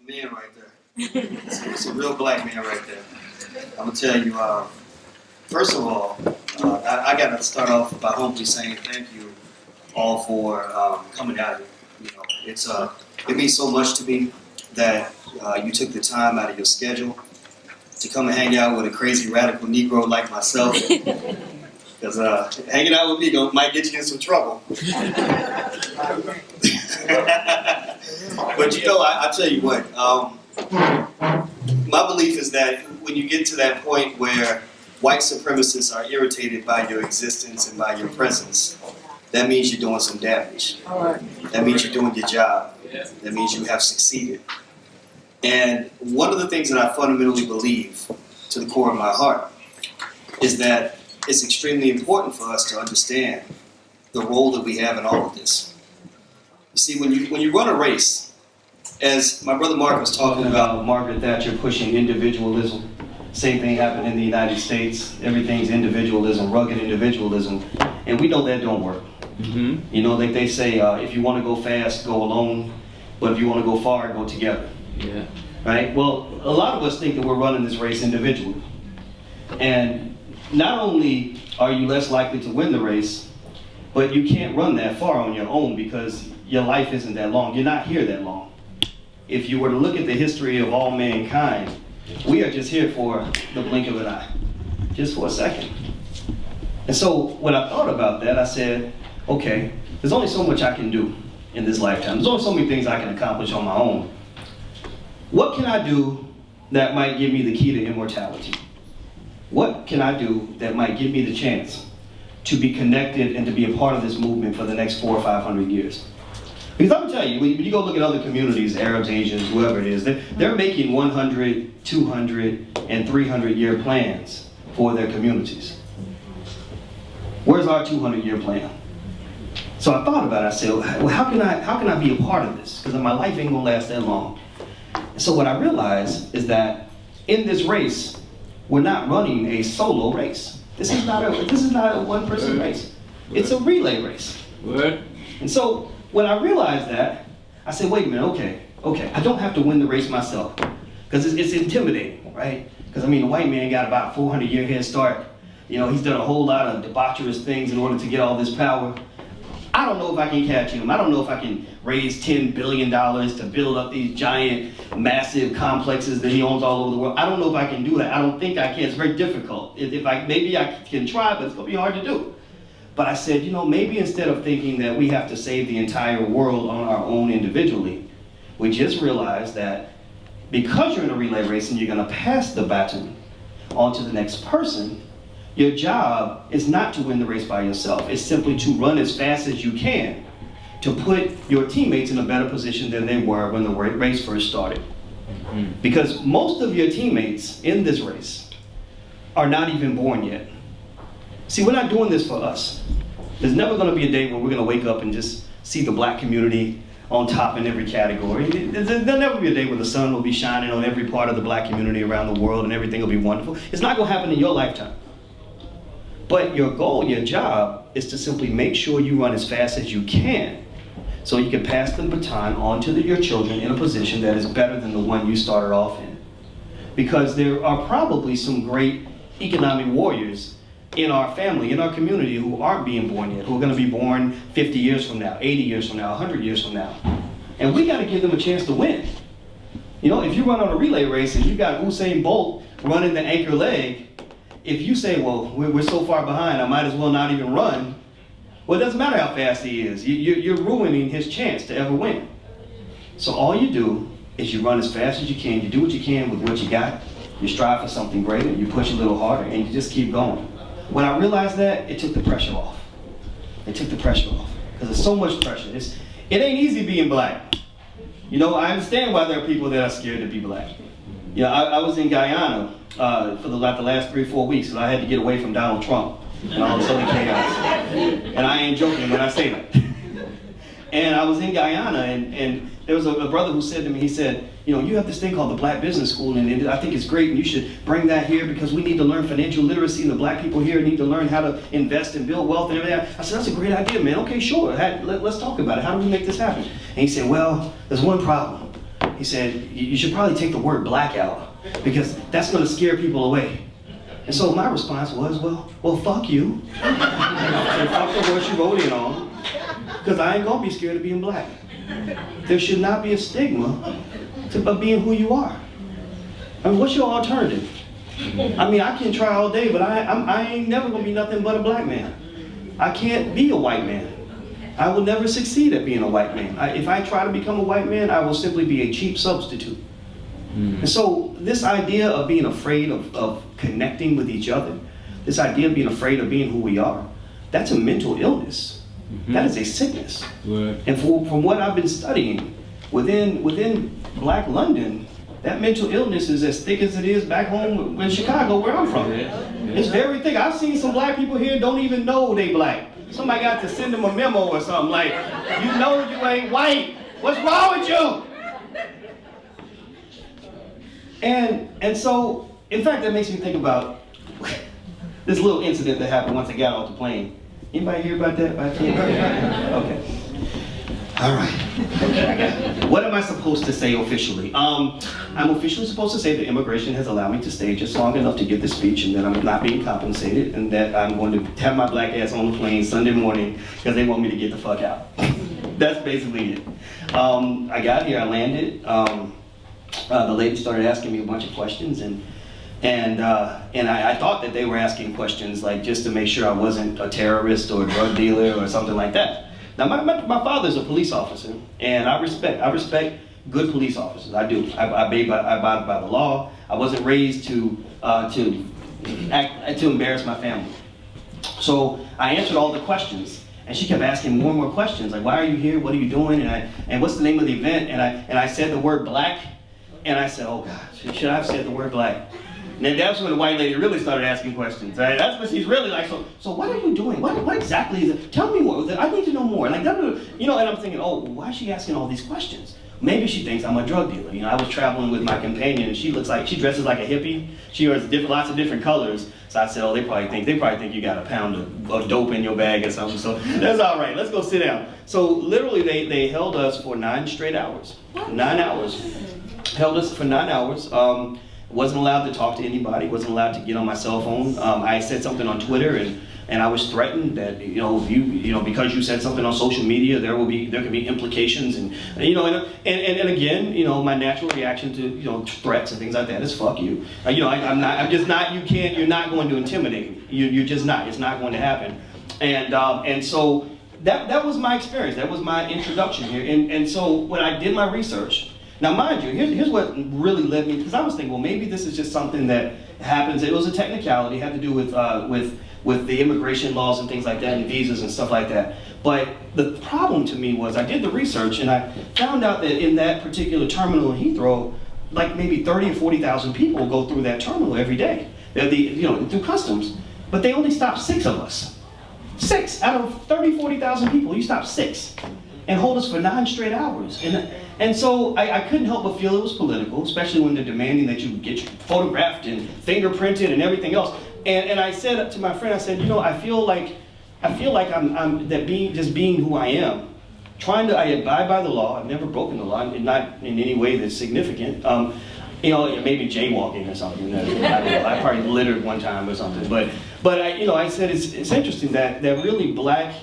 man right there. It's a real black man right there. I'm gonna tell you. First of all, I got to start off by humbly saying thank you all for coming out here. You know, it means so much to me that you took the time out of your schedule to come and hang out with a crazy radical Negro like myself. Because hanging out with me might get you in some trouble. But you know, I tell you what, my belief is that when you get to that point where white supremacists are irritated by your existence and by your presence, that means you're doing some damage. That means you're doing your job. That means you have succeeded. And one of the things that I fundamentally believe to the core of my heart is that it's extremely important for us to understand the role that we have in all of this. You see, when you run a race, as my brother Mark was talking about Margaret Thatcher pushing individualism, same thing happened in the United States. Everything's individualism, rugged individualism, and we know that don't work. Mm-hmm. You know, like they say, if you want to go fast, go alone, but if you want to go far, go together. Yeah. Right? Well, a lot of us think that we're running this race individually. And not only are you less likely to win the race, but you can't run that far on your own because your life isn't that long. You're not here that long. If you were to look at the history of all mankind, we are just here for the blink of an eye, just for a second. And so when I thought about that, I said, okay, there's only so much I can do in this lifetime. There's only so many things I can accomplish on my own. What can I do that might give me the key to immortality? What can I do that might give me the chance to be connected and to be a part of this movement for the next 400 or 500 years? Because I'm going to tell you, when you go look at other communities, Arabs, Asians, whoever it is, they're making 100, 200, and 300-year plans for their communities. Where's our 200-year plan? So I thought about it. I said, well, how can I be a part of this? Because my life ain't going to last that long. So what I realized is that in this race, we're not running a solo race. This is not a one-person race. It's a relay race. And so when I realized that, I said, wait a minute, okay, I don't have to win the race myself. Because it's intimidating, right? Because I mean, the white man got about a 400-year head start. You know, he's done a whole lot of debaucherous things in order to get all this power. I don't know if I can catch him. I don't know if I can raise $10 billion to build up these giant, massive complexes that he owns all over the world. I don't know if I can do that. I don't think I can. It's very difficult. Maybe I can try, but it's going to be hard to do. But I said, you know, maybe instead of thinking that we have to save the entire world on our own individually, we just realize that because you're in a relay race and you're going to pass the baton on to the next person, your job is not to win the race by yourself. It's simply to run as fast as you can to put your teammates in a better position than they were when the race first started. Mm-hmm. Because most of your teammates in this race are not even born yet. See, we're not doing this for us. There's never going to be a day where we're going to wake up and just see the black community on top in every category. There'll never be a day where the sun will be shining on every part of the black community around the world and everything will be wonderful. It's not going to happen in your lifetime. But your goal, your job, is to simply make sure you run as fast as you can so you can pass the baton on to your children in a position that is better than the one you started off in. Because there are probably some great economic warriors in our family, in our community, who aren't being born yet, who are going to be born 50 years from now, 80 years from now, 100 years from now. And we got to give them a chance to win. You know, if you run on a relay race and you got Usain Bolt running the anchor leg, if you say, well, we're so far behind, I might as well not even run, well, it doesn't matter how fast he is. You're ruining his chance to ever win. So all you do is you run as fast as you can, you do what you can with what you got, you strive for something greater, you push a little harder, and you just keep going. When I realized that, it took the pressure off. It took the pressure off. Because there's so much pressure. It ain't easy being black. You know, I understand why there are people that are scared to be black. You know, I was in Guyana for the last 3 or 4 weeks, and I had to get away from Donald Trump and all this other chaos. And I ain't joking when I say that. And I was in Guyana, and there was a brother who said to me, he said, you know, you have this thing called the Black Business School, and I think it's great, and you should bring that here because we need to learn financial literacy, and the black people here need to learn how to invest and build wealth and everything. I said, that's a great idea, man. Okay, sure. Let's talk about it. How do we make this happen? And he said, well, there's one problem. he said, you should probably take the word black out because that's going to scare people away. And so my response was, well, fuck you. And fuck the horse you rode in on, because I ain't going to be scared of being black. There should not be a stigma of being who you are. I mean, what's your alternative? I mean, I can try all day, but I ain't never going to be nothing but a black man. I can't be a white man. I will never succeed at being a white man. If I try to become a white man, I will simply be a cheap substitute. And so this idea of being afraid of connecting with each other, this idea of being afraid of being who we are, that's a mental illness. That is a sickness. Right. And from what I've been studying, within Black London, that mental illness is as thick as it is back home in Chicago, where I'm from. It's very thick. I've seen some black people here don't even know they black. Somebody got to send them a memo or something like, you know you ain't white. What's wrong with you? And so, in fact, that makes me think about this little incident that happened once I got off the plane. Anybody hear about that? Okay. All right. What am I supposed to say officially? I'm officially supposed to say that immigration has allowed me to stay just long enough to give the speech, and that I'm not being compensated, and that I'm going to have my black ass on the plane Sunday morning because they want me to get the fuck out. That's basically it. I got here, I landed. The lady started asking me a bunch of questions, and I thought that they were asking questions like just to make sure I wasn't a terrorist or a drug dealer or something like that. Now, my father's a police officer, and I respect good police officers. I do. I abide by the law. I wasn't raised to embarrass my family. So I answered all the questions, and she kept asking more and more questions, like, why are you here? What are you doing? And what's the name of the event? And I said the word black, and I said, oh God, should I have said the word black? And then that's when the white lady really started asking questions. Right? That's what she's really like. So what are you doing? What exactly is it? Tell me more. I need to know more. Like, you know, and I'm thinking, oh, why is she asking all these questions? Maybe she thinks I'm a drug dealer. You know, I was traveling with my companion, and she dresses like a hippie. She wears lots of different colors. So I said, oh, they probably think you got a pound of dope in your bag or something. So that's all right. Let's go sit down. So literally, they held us for 9 straight hours. 9 hours. Held us for 9 hours. Wasn't allowed to talk to anybody, wasn't allowed to get on my cell phone. I said something on Twitter, and I was threatened that, you know, because you said something on social media, there could be implications, and again, you know, my natural reaction to, you know, threats and things like that is fuck you. You're not going to intimidate me. You're just not. It's not going to happen. And so that was my experience. That was my introduction here. And so when I did my research. Now, mind you, here's what really led me, because I was thinking, well, maybe this is just something that happens. It was a technicality, it had to do with the immigration laws and things like that, and visas and stuff like that. But the problem to me was I did the research, and I found out that in that particular terminal in Heathrow, like maybe 30 or 40,000 people go through that terminal every day, through customs. But they only stop 6 of us. 6 out of 30, 40,000 people, you stop 6. And hold us for 9 straight hours. And so I couldn't help but feel it was political, especially when they're demanding that you get photographed and fingerprinted and everything else. And I said to my friend, I said, you know, I feel like I'm being who I am, I abide by the law. I've never broken the law, not in any way that's significant. You know, maybe jaywalking or something. I probably littered one time or something. But I said it's interesting that really black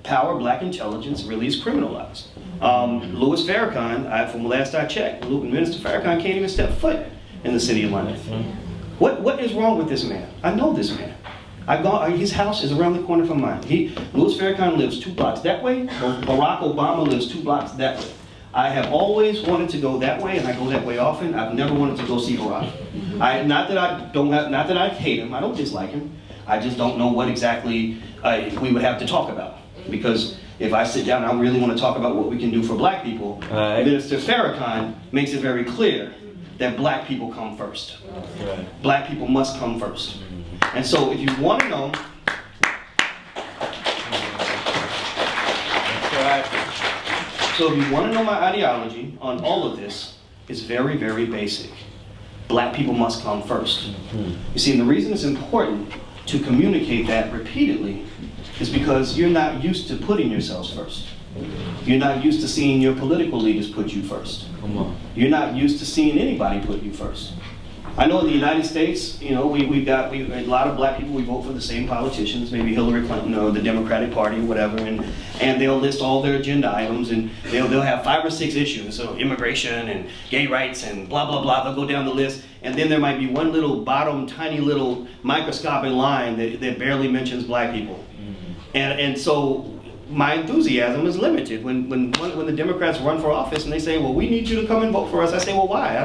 power, black intelligence really is criminalized. Louis Farrakhan, from the last I checked, Minister Farrakhan can't even step foot in the city of London. What is wrong with this man? I know this man. His house is around the corner from mine. Louis Farrakhan lives 2 blocks that way. Barack Obama lives 2 blocks that way. I have always wanted to go that way, and I go that way often. I've never wanted to go see Barack. Not that I hate him. I don't dislike him. I just don't know what exactly we would have to talk about. Because if I sit down and I really want to talk about what we can do for black people, Minister Farrakhan makes it very clear that black people come first. Right. Black people must come first. And so if you want to know, so if you want to know my ideology on all of this, it's very, very basic. Black people must come first. You see, and the reason it's important to communicate that repeatedly is because you're not used to putting yourselves first. You're not used to seeing your political leaders put you first. Come on. You're not used to seeing anybody put you first. I know in the United States, you know, we've got a lot of black people, we vote for the same politicians, maybe Hillary Clinton or the Democratic Party or whatever, and they'll list all their agenda items, and they'll have 5 or 6 issues, so immigration and gay rights and blah, blah, blah, they'll go down the list, and then there might be one little bottom, tiny little microscopic line that barely mentions black people. And so my enthusiasm is limited. When the Democrats run for office and they say, well, we need you to come and vote for us, I say, well, why?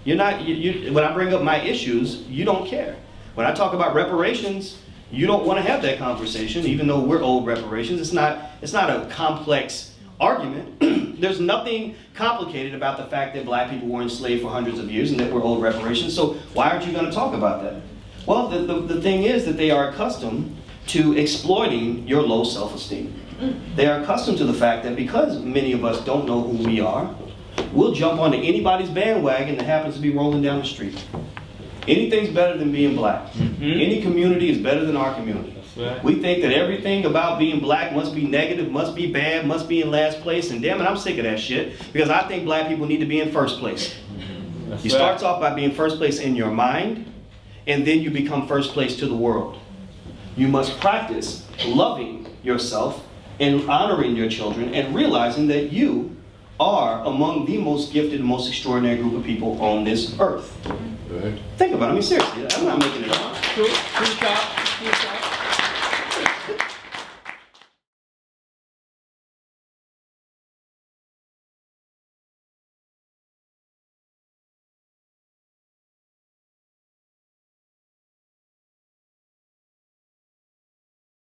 When I bring up my issues, you don't care. When I talk about reparations, you don't want to have that conversation, even though we're owed reparations. It's not a complex argument. There's nothing complicated about the fact that black people were enslaved for hundreds of years and that we're owed reparations. So why aren't you going to talk about that? Well, the thing is that they are accustomed to exploiting your low self-esteem. They are accustomed to the fact that because many of us don't know who we are, we'll jump onto anybody's bandwagon that happens to be rolling down the street. Anything's better than being black. Any community is better than our community. Right. We think that everything about being black must be negative, must be bad, must be in last place, and damn it, I'm sick of that shit, because I think black people need to be in first place. You start off by being first place in your mind, and then you become first place to the world. You must practice loving yourself and honoring your children and realizing that you are among the most gifted and most extraordinary group of people on this earth. Right. Think about it. I mean, seriously, I'm not making it up. True,